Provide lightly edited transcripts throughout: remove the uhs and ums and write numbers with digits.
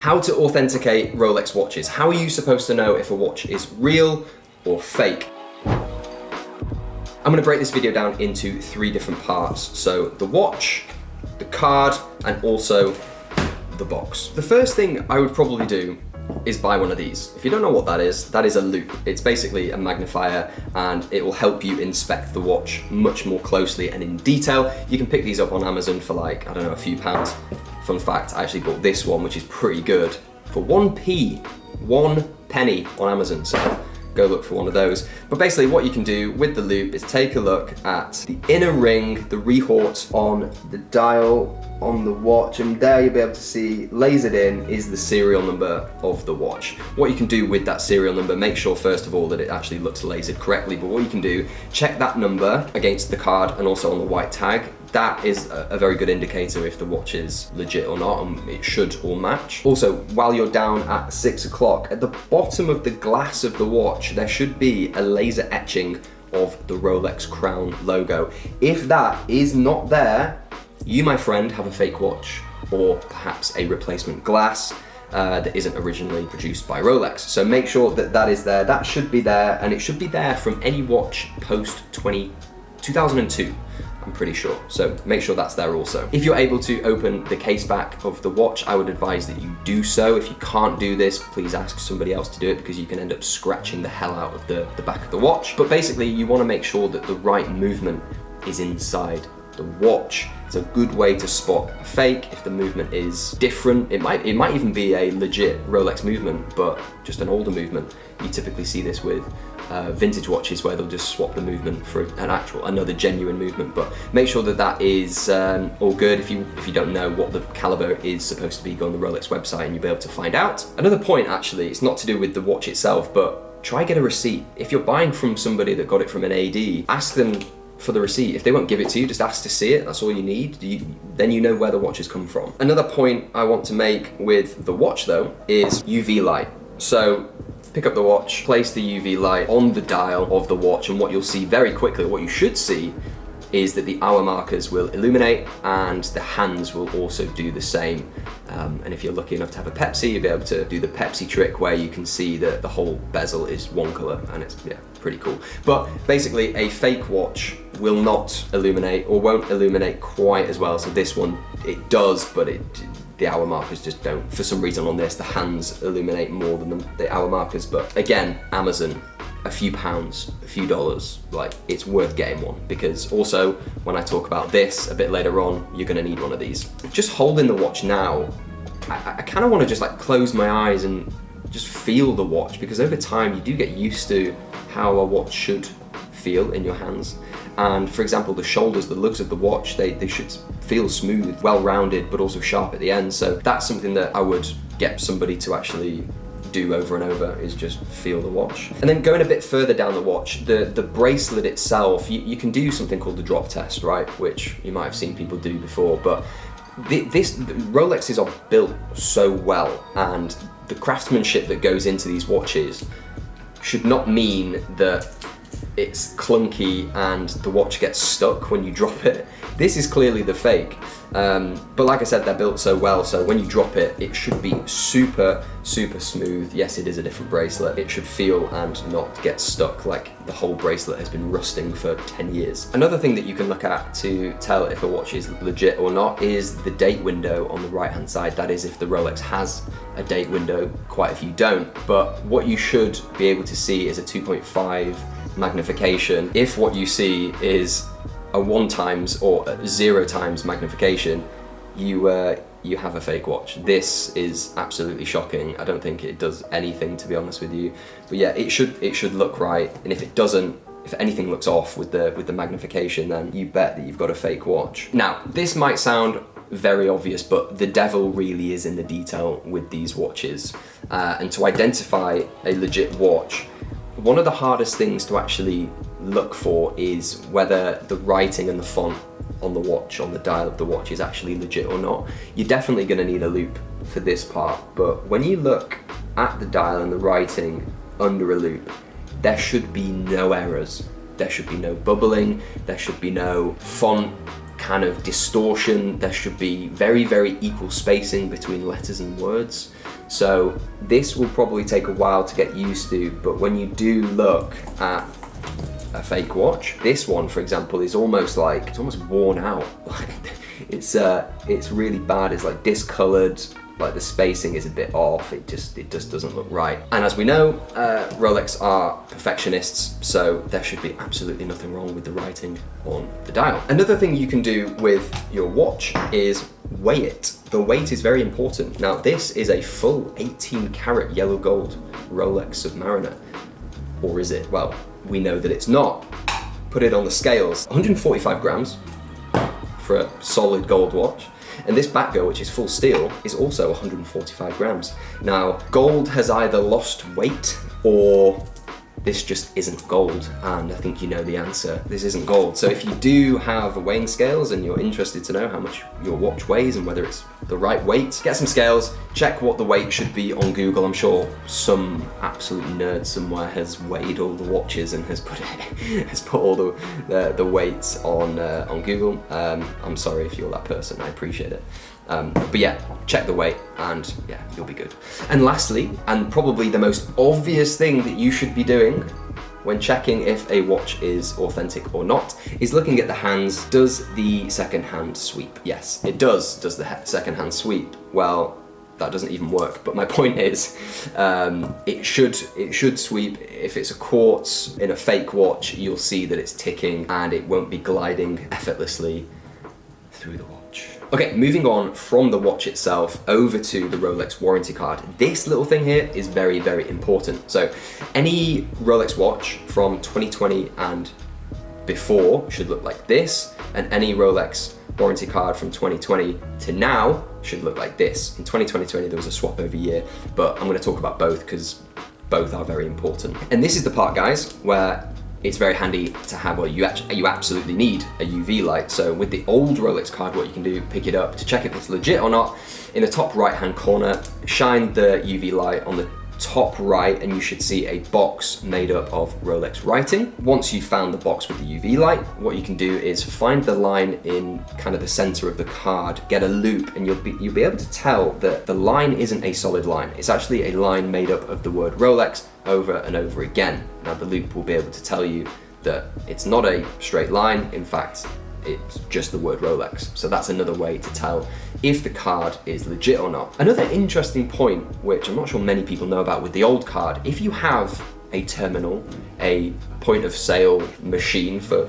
How to authenticate Rolex watches. How are you supposed to know if a watch is real or fake? I'm going to break this video down into 3 different parts. So the watch, the card, and also the box. The first thing I would probably do is buy one of these. If you don't know what that is a loupe. It's basically a magnifier and it will help you inspect the watch much more closely and in detail. You can pick these up on Amazon for like, I don't know, a few pounds. Fun fact, I actually bought this one, which is pretty good, for 1p, 1 penny on Amazon, so go look for one of those. But basically what you can do with the loupe is take a look at the inner ring, the retort on the dial on the watch, and there you'll be able to see lasered in is the serial number of the watch. What you can do with that serial number, make sure first of all that it actually looks lasered correctly, but what you can do, check that number against the card and also on the white tag. That is a very good indicator if the watch is legit or not, and it should all match. Also, while you're down at 6 o'clock, at the bottom of the glass of the watch, there should be a laser etching of the Rolex crown logo. If that is not there, you, my friend, have a fake watch, or perhaps a replacement glass that isn't originally produced by Rolex. So make sure that that is there. That should be there, and it should be there from any watch post 2002. I'm pretty sure, so make sure that's there also. If you're able to open the case back of the watch, I would advise that you do so. If you can't do this, please ask somebody else to do it because you can end up scratching the hell out of the back of the watch. But basically, you want to make sure that the right movement is inside the watch. It's a good way to spot a fake if the movement is different. It might even be a legit Rolex movement, but just an older movement. You typically see this with vintage watches where they'll just swap the movement for another genuine movement. But make sure that that is all good. If you don't know what the caliber is supposed to be, go on the Rolex website and you'll be able to find out. Another point, actually, it's not to do with the watch itself, but try get a receipt. If you're buying from somebody that got it from an AD, ask them for the receipt. If they won't give it to you, just ask to see it. That's all you need. Then you know where the watch has come from. Another point I want to make with the watch though is UV light. So pick up the watch, place the UV light on the dial of the watch, and what you'll see very quickly, what you should see, is that the hour markers will illuminate and the hands will also do the same. And if you're lucky enough to have a Pepsi, you'll be able to do the Pepsi trick where you can see that the whole bezel is one color, and it's, yeah, pretty cool. But basically a fake watch will not illuminate or won't illuminate quite as well. So this one, it does, but the hour markers just don't. For some reason on this, the hands illuminate more than the hour markers. But again, Amazon, a few pounds, a few dollars, like it's worth getting one, because also when I talk about this a bit later on, you're gonna need one of these. Just holding the watch now, I kind of want to just like close my eyes and just feel the watch, because over time you do get used to how a watch should feel in your hands. And for example, the shoulders, the lugs of the watch, they should feel smooth, well-rounded, but also sharp at the end. So that's something that I would get somebody to actually do over and over, is just feel the watch. And then going a bit further down the watch, the bracelet itself, you can do something called the drop test, right? Which you might have seen people do before, but Rolexes are built so well, and the craftsmanship that goes into these watches should not mean that it's clunky and the watch gets stuck when you drop it. This is clearly the fake. But like I said, they're built so well, so when you drop it, it should be super, super smooth. Yes, it is a different bracelet. It should feel and not get stuck like the whole bracelet has been rusting for 10 years. Another thing that you can look at to tell if a watch is legit or not is the date window on the right-hand side. That is if the Rolex has a date window. Quite a few don't. But what you should be able to see is a 2.5 magnification. If what you see is a 1 times or a 0 times magnification, you have a fake watch. This is absolutely shocking. I don't think it does anything, to be honest with you. But yeah, it should look right. And if it doesn't, if anything looks off with the magnification, then you bet that you've got a fake watch. Now, this might sound very obvious, but the devil really is in the detail with these watches. And to identify a legit watch, one of the hardest things to actually look for is whether the writing and the font on the watch, on the dial of the watch, is actually legit or not. You're definitely going to need a loupe for this part, but when you look at the dial and the writing under a loupe, there should be no errors. There should be no bubbling, there should be no font kind of distortion, there should be very, very equal spacing between letters and words. So this will probably take a while to get used to, but when you do look at a fake watch, this one, for example, is almost like, it's almost worn out. It's really bad. It's like discolored, like the spacing is a bit off. It just doesn't look right. And as we know, Rolex are perfectionists, so there should be absolutely nothing wrong with the writing on the dial. Another thing you can do with your watch is weigh it. The weight is very important. Now, this is a full 18 karat yellow gold Rolex Submariner. Or is it? Well, we know that it's not. Put it on the scales. 145 grams for a solid gold watch. And this back go, which is full steel, is also 145 grams. Now, gold has either lost weight or this just isn't gold, and I think you know the answer. This isn't gold. So if you do have a weighing scales and you're interested to know how much your watch weighs and whether it's the right weight, get some scales, check what the weight should be on Google. I'm sure some absolute nerd somewhere has weighed all the watches and has put all the weights on Google. I'm sorry if you're that person, I appreciate it. But yeah, check the weight and yeah, you'll be good. And lastly, and probably the most obvious thing that you should be doing when checking if a watch is authentic or not is looking at the hands. Does the second hand sweep? Yes, it does. Does the second hand sweep? Well, that doesn't even work. But my point is, it should sweep. If it's a quartz in a fake watch, you'll see that it's ticking and it won't be gliding effortlessly through the watch. Okay, moving on from the watch itself over to the Rolex warranty card. This little thing here is very, very important. So any Rolex watch from 2020 and before should look like this, and any Rolex warranty card from 2020 to now should look like this. In 2020 there was a swap over year, but I'm going to talk about both because both are very important. And this is the part, guys, where it's very handy to have, or you absolutely need a UV light. So with the old Rolex card, what you can do, pick it up to check if it's legit or not. In the top right hand corner, shine the UV light on the top right and you should see a box made up of Rolex writing. Once you've found the box with the UV light, what you can do is find the line in kind of the center of the card, get a loop, and you'll be able to tell that the line isn't a solid line. It's actually a line made up of the word Rolex over and over again. Now the loop will be able to tell you that it's not a straight line. In fact, it's just the word Rolex. So that's another way to tell if the card is legit or not. Another interesting point, which I'm not sure many people know about with the old card, if you have a terminal, a point of sale machine for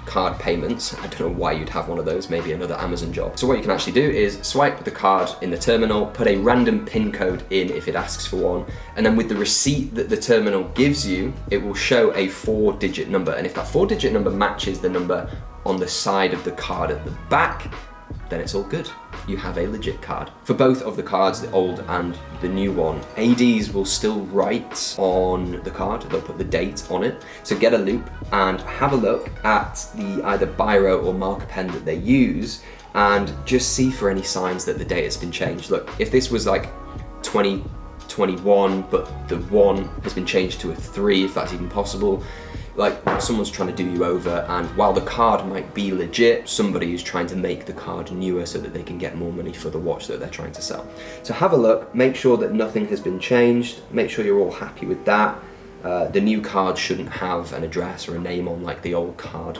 card payments, I don't know why you'd have one of those, maybe another Amazon job. So what you can actually do is swipe the card in the terminal, put a random PIN code in if it asks for one, and then with the receipt that the terminal gives you, it will show a 4-digit number. And if that 4-digit number matches the number on the side of the card at the back, then it's all good. You have a legit card. For both of the cards, the old and the new one, ADs will still write on the card. They'll put the date on it. So get a loop and have a look at the either biro or marker pen that they use and just see for any signs that the date has been changed. Look, if this was like 2021, but the 1 has been changed to a 3, if that's even possible, like someone's trying to do you over, and while the card might be legit, somebody is trying to make the card newer so that they can get more money for the watch that they're trying to sell. So have a look, make sure that nothing has been changed, make sure you're all happy with that. The new card shouldn't have an address or a name on like the old card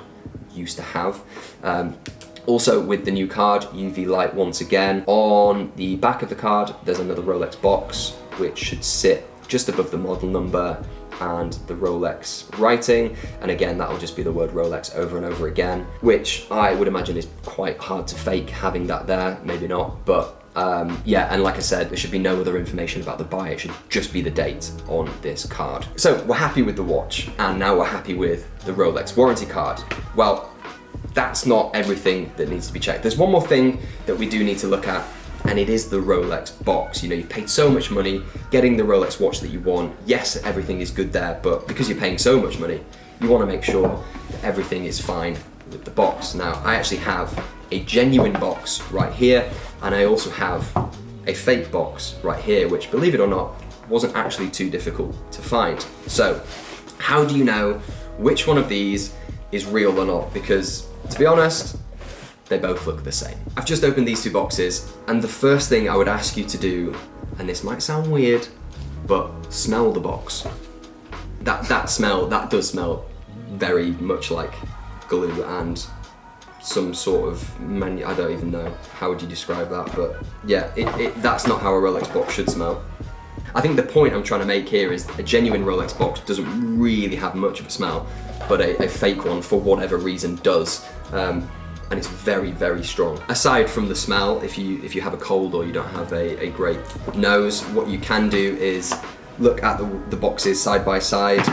used to have. Also with the new card, UV light once again. On the back of the card, there's another Rolex box, which should sit just above the model number and the Rolex writing, and again that will just be the word Rolex over and over again, which I would imagine is quite hard to fake having that there, maybe not, but yeah, and like I said, there should be no other information about the buy, it should just be the date on this card. So we're happy with the watch, and now we're happy with the Rolex warranty card. Well, that's not everything that needs to be checked. There's one more thing that we do need to look at, and it is the Rolex box. You know, you've paid so much money getting the Rolex watch that you want. Yes, everything is good there, but because you're paying so much money, you want to make sure that everything is fine with the box. Now, I actually have a genuine box right here, and I also have a fake box right here, which, believe it or not, wasn't actually too difficult to find. So, how do you know which one of these is real or not? Because, to be honest, they both look the same. I've just opened these two boxes, and the first thing I would ask you to do, and this might sound weird, but smell the box. That does smell very much like glue and some sort of I don't even know, how would you describe that, but yeah, that's not how a Rolex box should smell. I think the point I'm trying to make here is a genuine Rolex box doesn't really have much of a smell, but a fake one, for whatever reason, does. And it's very, very strong. Aside from the smell, if you have a cold or you don't have a great nose, what you can do is look at the boxes side by side.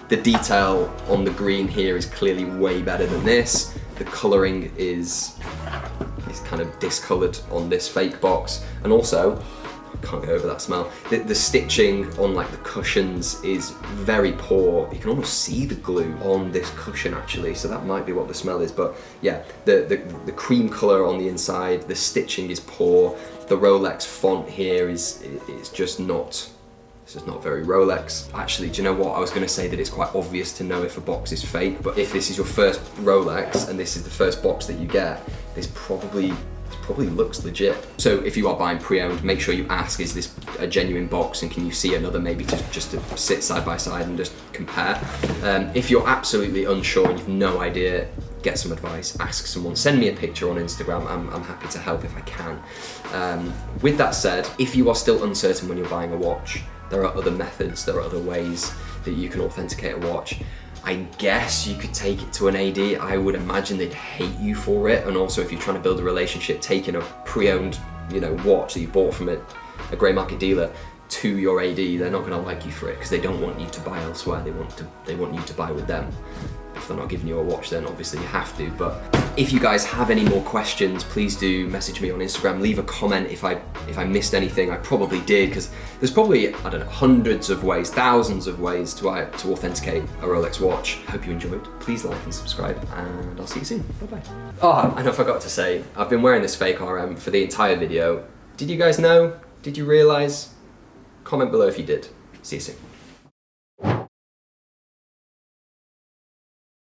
The detail on the green here is clearly way better than this. The colouring is kind of discoloured on this fake box, and also, I can't get over that smell. The stitching on like the cushions is very poor. You can almost see the glue on this cushion actually, so that might be what the smell is. But yeah, the cream colour on the inside, the stitching is poor. The Rolex font here is just not. This is not very Rolex. Actually, do you know what? I was going to say that it's quite obvious to know if a box is fake, but if this is your first Rolex and this is the first box that you get, this probably looks legit. So if you are buying pre-owned, make sure you ask, is this a genuine box, and can you see another, maybe just to sit side by side and just compare. If you're absolutely unsure and you've no idea, get some advice, ask someone, send me a picture on Instagram. I'm happy to help if I can. With that said, if you are still uncertain when you're buying a watch, there are other methods, there are other ways that you can authenticate a watch. I guess you could take it to an AD. I would imagine they'd hate you for it. And also, if you're trying to build a relationship, taking a pre-owned, watch that you bought from a grey market dealer to your AD, they're not going to like you for it, because they don't want you to buy elsewhere. They want you to buy with them. If they're not giving you a watch, then obviously you have to. But if you guys have any more questions, please do message me on Instagram. Leave a comment if I missed anything. I probably did, because there's probably, I don't know, hundreds of ways, thousands of ways to authenticate a Rolex watch. I hope you enjoyed. Please like and subscribe, and I'll see you soon. Bye-bye. Oh, and I forgot to say, I've been wearing this fake RM for the entire video. Did you guys know? Did you realise? Comment below if you did. See you soon.